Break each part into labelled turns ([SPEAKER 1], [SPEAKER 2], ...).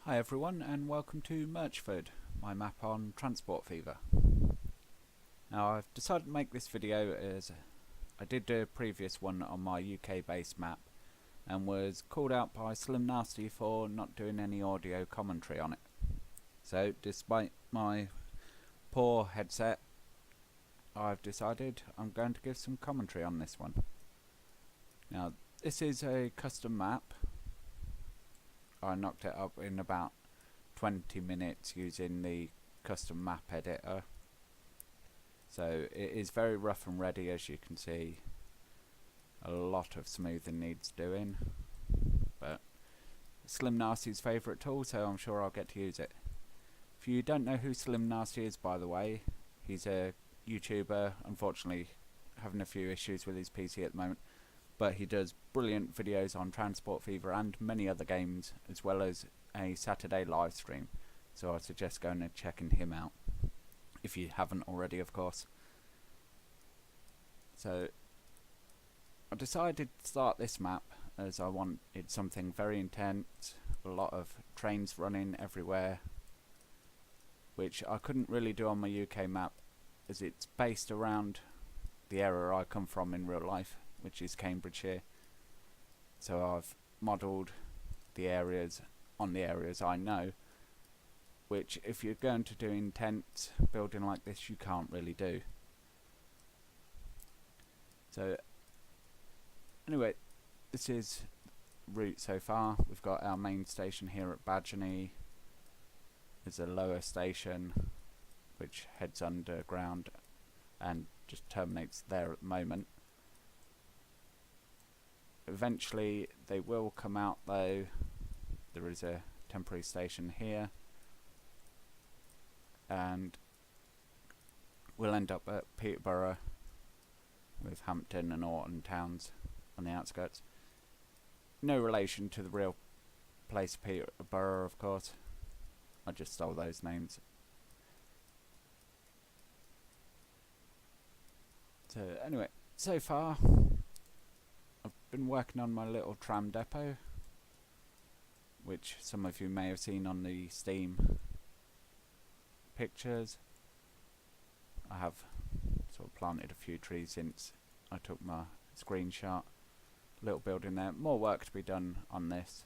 [SPEAKER 1] Hi everyone and welcome to Murchford, my map on Transport Fever. Now I've decided to make this video as I did do a previous one on my UK based map and was called out by Slim Nasty for not doing any audio commentary on it. So despite my poor headset, I've decided I'm going to give some commentary on this one. Now this is a custom map. I knocked it up in about 20 minutes using the custom map editor. So it is very rough and ready, as you can see. A lot of smoothing needs doing, but Slim Nasty's favourite tool, so I'm sure I'll get to use it. If you don't know who Slim Nasty is, by the way, he's a YouTuber, unfortunately having a few issues with his PC at the moment, but he does brilliant videos on Transport Fever and many other games, as well as a Saturday live stream. So I suggest going and checking him out, if you haven't already, of course. So I decided to start this map as I wanted something very intense, a lot of trains running everywhere, which I couldn't really do on my UK map as it's based around the area I come from in real life, which is Cambridgeshire. So I've modelled the areas on the areas I know, which if you're going to do intense building like this you can't really do. So anyway, this is route so far. We've got our main station here at Badgerny. There's a lower station which heads underground and just terminates there at the moment. Eventually they will come out though. There is a temporary station here and we'll end up at Peterborough with Hampton and Orton towns on the outskirts. No relation to the real place Peterborough, of course. I just stole those names. So anyway, so far I've been working on my little tram depot, which some of you may have seen on the Steam pictures. I have sort of planted a few trees since I took my screenshot. Little building there, more work to be done on this,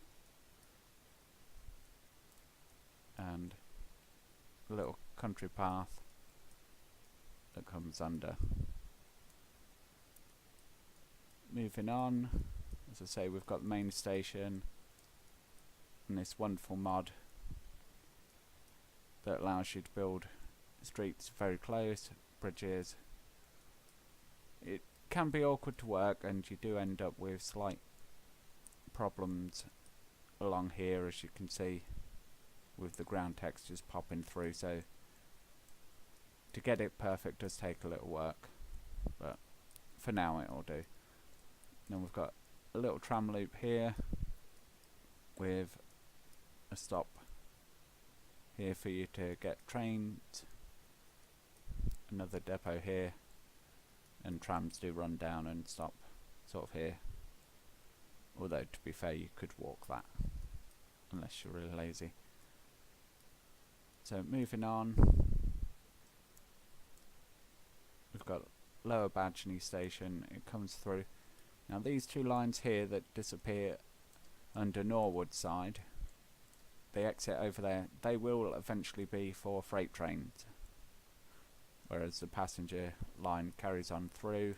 [SPEAKER 1] and a little country path that comes under. Moving on, as I say, we've got the main station and this wonderful mod that allows you to build streets very close, bridges. It can be awkward to work and you do end up with slight problems along here, as you can see, with the ground textures popping through, so to get it perfect does take a little work, but for now it'll do. Then we've got a little tram loop here with a stop here for you to get trains, another depot here, and trams do run down and stop sort of here, although to be fair you could walk that unless you're really lazy. So moving on, we've got Lower Badgerny station. It comes through. Now these two lines here that disappear under Norwood side, they exit over there, they will eventually be for freight trains, whereas the passenger line carries on through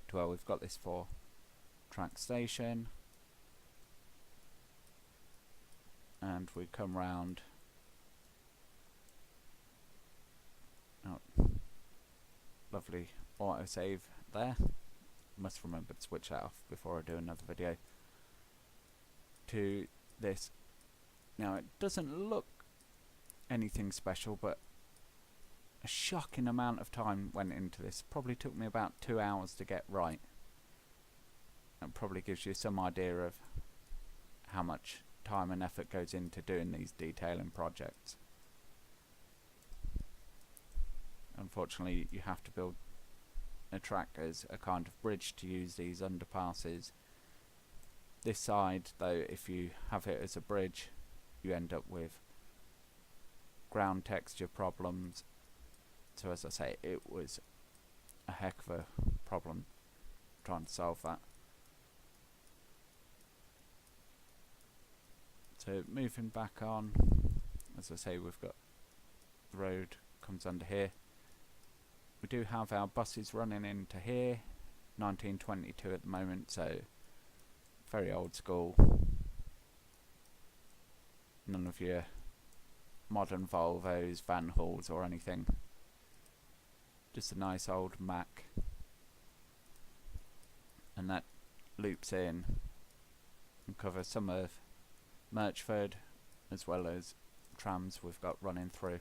[SPEAKER 1] to where we've got this 4-track station, and we come round. Oh, lovely autosave there. Must remember to switch that off before I do another video. To this. Now it doesn't look anything special, but a shocking amount of time went into this. Probably took me about 2 hours to get right. That probably gives you some idea of how much time and effort goes into doing these detailing projects. Unfortunately you have to build a track as a kind of bridge to use these underpasses. This side though, if you have it as a bridge, you end up with ground texture problems. So as I say, it was a heck of a problem trying to solve that. So moving back on, as I say, we've got the road comes under here. We do have our buses running into here, 1922 at the moment, so very old school. None of your modern Volvos, Van Halls or anything. Just a nice old Mack. And that loops in and covers some of Murchford as well as trams we've got running through.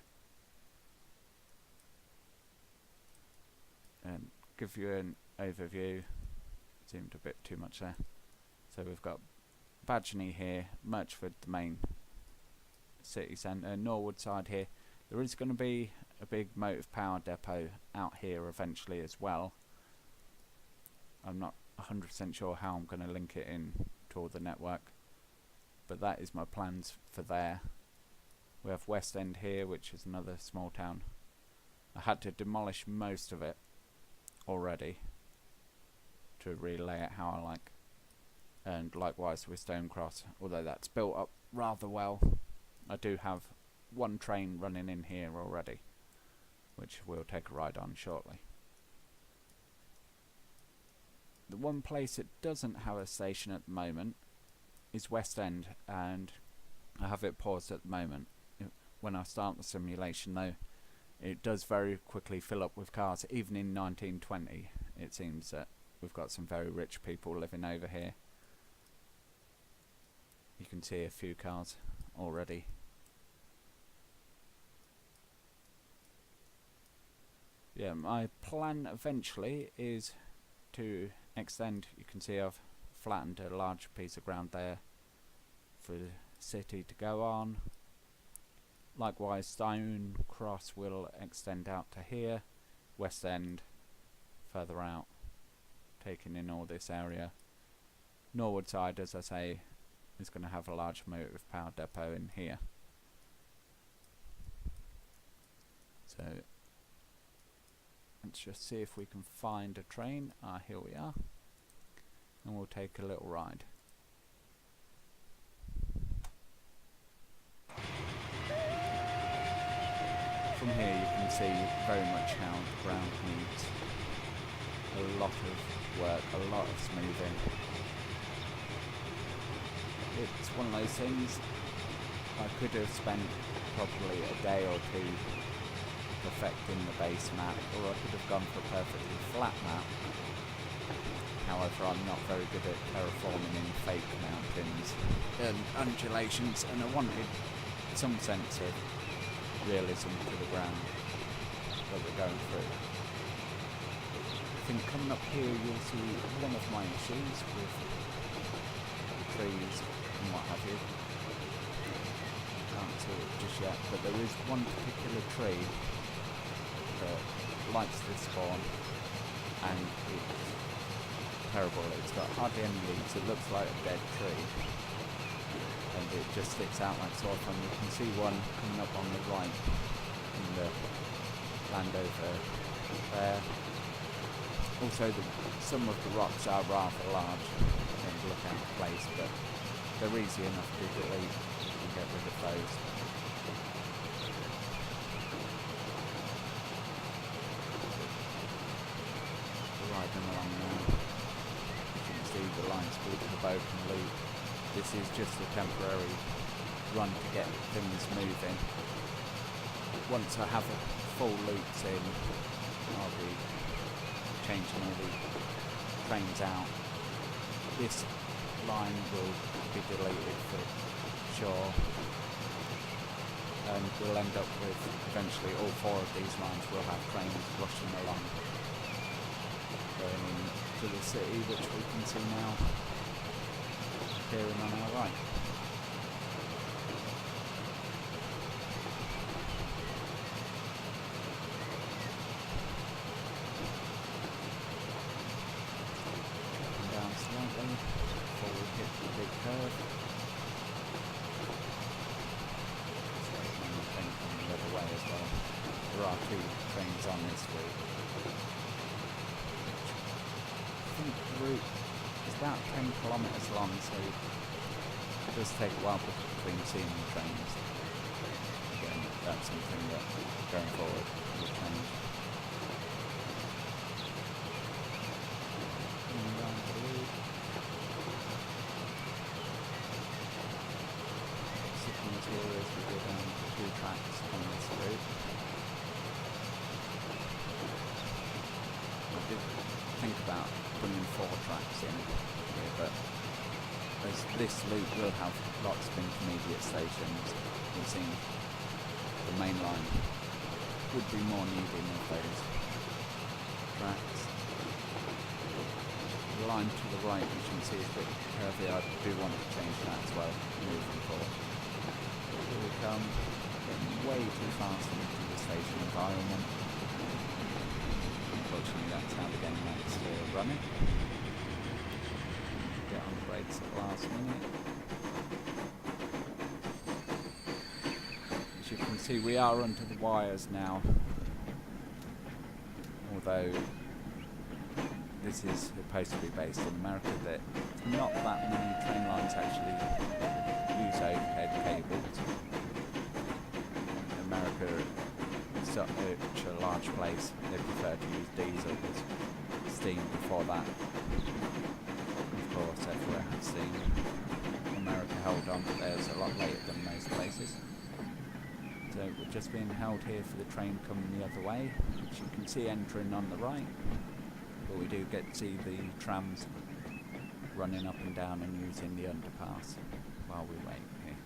[SPEAKER 1] And give you an overview, seemed a bit too much there. So we've got Badgerny here, Murchford the main city centre, Norwood side here. There is going to be a big motive power depot out here eventually as well. I'm not 100% sure how I'm going to link it in to all the network, but that is my plans for there. We have West End here, which is another small town. I had to demolish most of it already to relay it how I like, and likewise with Stonecross, although that's built up rather well. I do have one train running in here already, which we'll take a ride on shortly. The one place it doesn't have a station at the moment is West End, and I have it paused at the moment. When I start the simulation though, it does very quickly fill up with cars. Even in 1920 it seems that we've got some very rich people living over here. You can see a few cars already. Yeah, my plan eventually is to extend. You can see I've flattened a large piece of ground there for the city to go on. Likewise, Stonecross will extend out to here, West End further out, taking in all this area. Norwood side, as I say, is going to have a large motive power depot in here. So let's just see if we can find a train. Here we are, and we'll take a little ride. From here you can see very much how the ground needs a lot of work, a lot of smoothing. It's one of those things, I could have spent probably a day or two perfecting the base map, or I could have gone for a perfectly flat map. However, I'm not very good at terraforming in fake mountains and undulations, and I wanted some sense of realism to the ground that we're going through. I think coming up here you'll see one of my issues with the trees and what have you. Can't see it just yet, but there is one particular tree that likes to spawn, and it's terrible. It's got hardly any leaves. It looks like a dead tree, and it just sticks out like sore thumb. You can see one coming up on the right in the land over there. Also, some of the rocks are rather large and look out of place, but they're easy enough to delete and get rid of those. Riding along now, you can see the lines speed of Open Loop. This is just a temporary run to get things moving. Once I have a full loops in, I'll be changing all the trains out. This line will be deleted for sure, and we'll end up with eventually all four of these lines will have trains rushing along, going into the city, which we can see now appearing on our right. Coming down slightly before we hit the big curve. 2 trains on this route. I think the route is about 10 kilometres long, so it does take a while between seeing the trains. Again, that's something that going forward will change. Signals here as we go down 2 tracks on this route. I did think about bringing 4 tracks in here, but as this loop will have lots of intermediate stations, it seems the main line would be more needing of those tracks. The line to the right, you can see, is a bit curvy. I do want to change that as well, moving forward. Here we come, getting way too fast into the station environment. Unfortunately, that's how the game likes to run it. Get on the brakes at the last minute. As you can see, we are under the wires now, although this is supposed to be based in America. That not that many train lines actually use overhead cables. America is such a large place, they prefer to use diesel as steam before that. Of course, everywhere has steam. America held on, but theirs a lot later than most places. So we're just being held here for the train coming the other way, which you can see entering on the right. But we do get to see the trams running up and down and using the underpass while we wait here.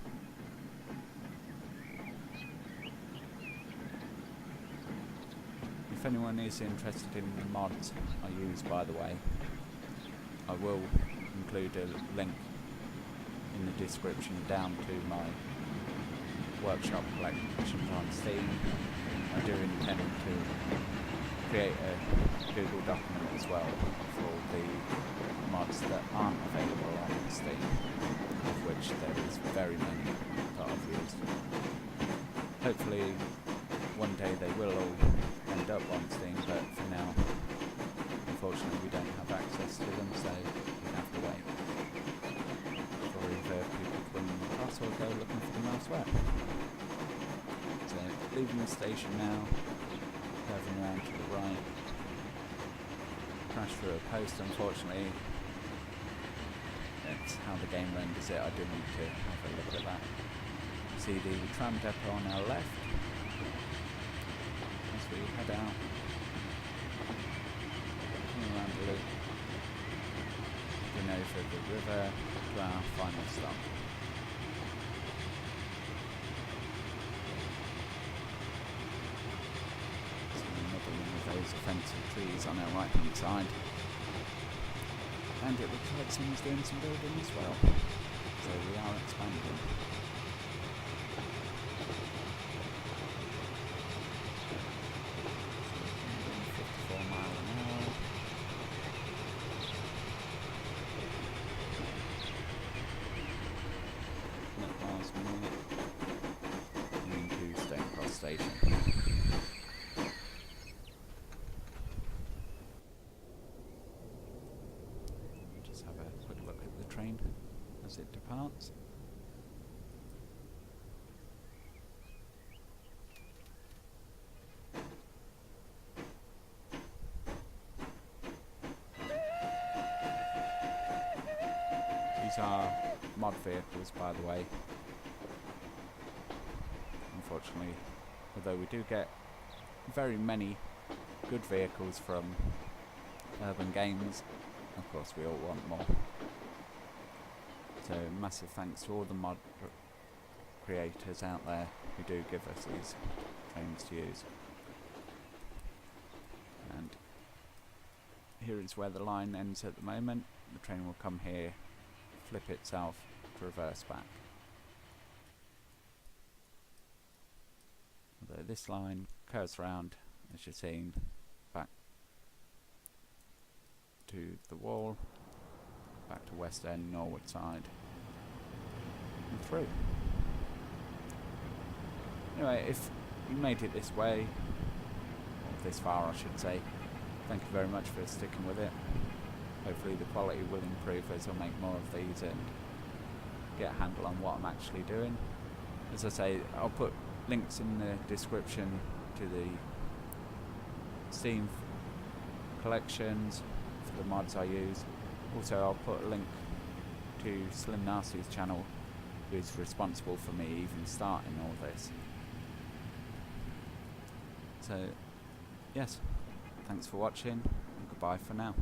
[SPEAKER 1] If anyone is interested in the mods I use, by the way, I will include a link in the description down to my workshop collections on Steam. I do intend to create a Google document as well for all the mods that aren't available on Steam, of which there is very many that I've used. Hopefully one day they will all end up on Steam, but for now, unfortunately, we don't have access to them, so we have to wait for either people to bring them across or go looking for them elsewhere. So, leaving the station now, curving around to the right, crash through a post, unfortunately. That's how the game renders it. I do need to have a look at that. See the tram depot on our left as we head out, around the loop, then over the river to our final stop. So another one of those offensive trees on our right hand side, and it looks like someone's doing some building as well, so we are expanding. 54 miles an hour. Not miles a minute. Into Stone Cross Station. Just have a quick look at the train as it departs. These are mod vehicles, by the way. Unfortunately, although we do get very many good vehicles from Urban Games, of course we all want more. So massive thanks to all the mod creators out there who do give us these trains to use. And here is where the line ends at the moment. The train will come here, flip itself to reverse back. Although this line curves around, as you're seeing, back to the wall, back to West End, Norwood side, and through. Anyway, if you made it this way, this far, I should say. Thank you very much for sticking with it. Hopefully the quality will improve as I make more of these and get a handle on what I'm actually doing. As I say, I'll put links in the description to the Steam collections for the mods I use. Also, I'll put a link to Slim Nasty's channel, who's responsible for me even starting all this. So, yes, thanks for watching, and goodbye for now.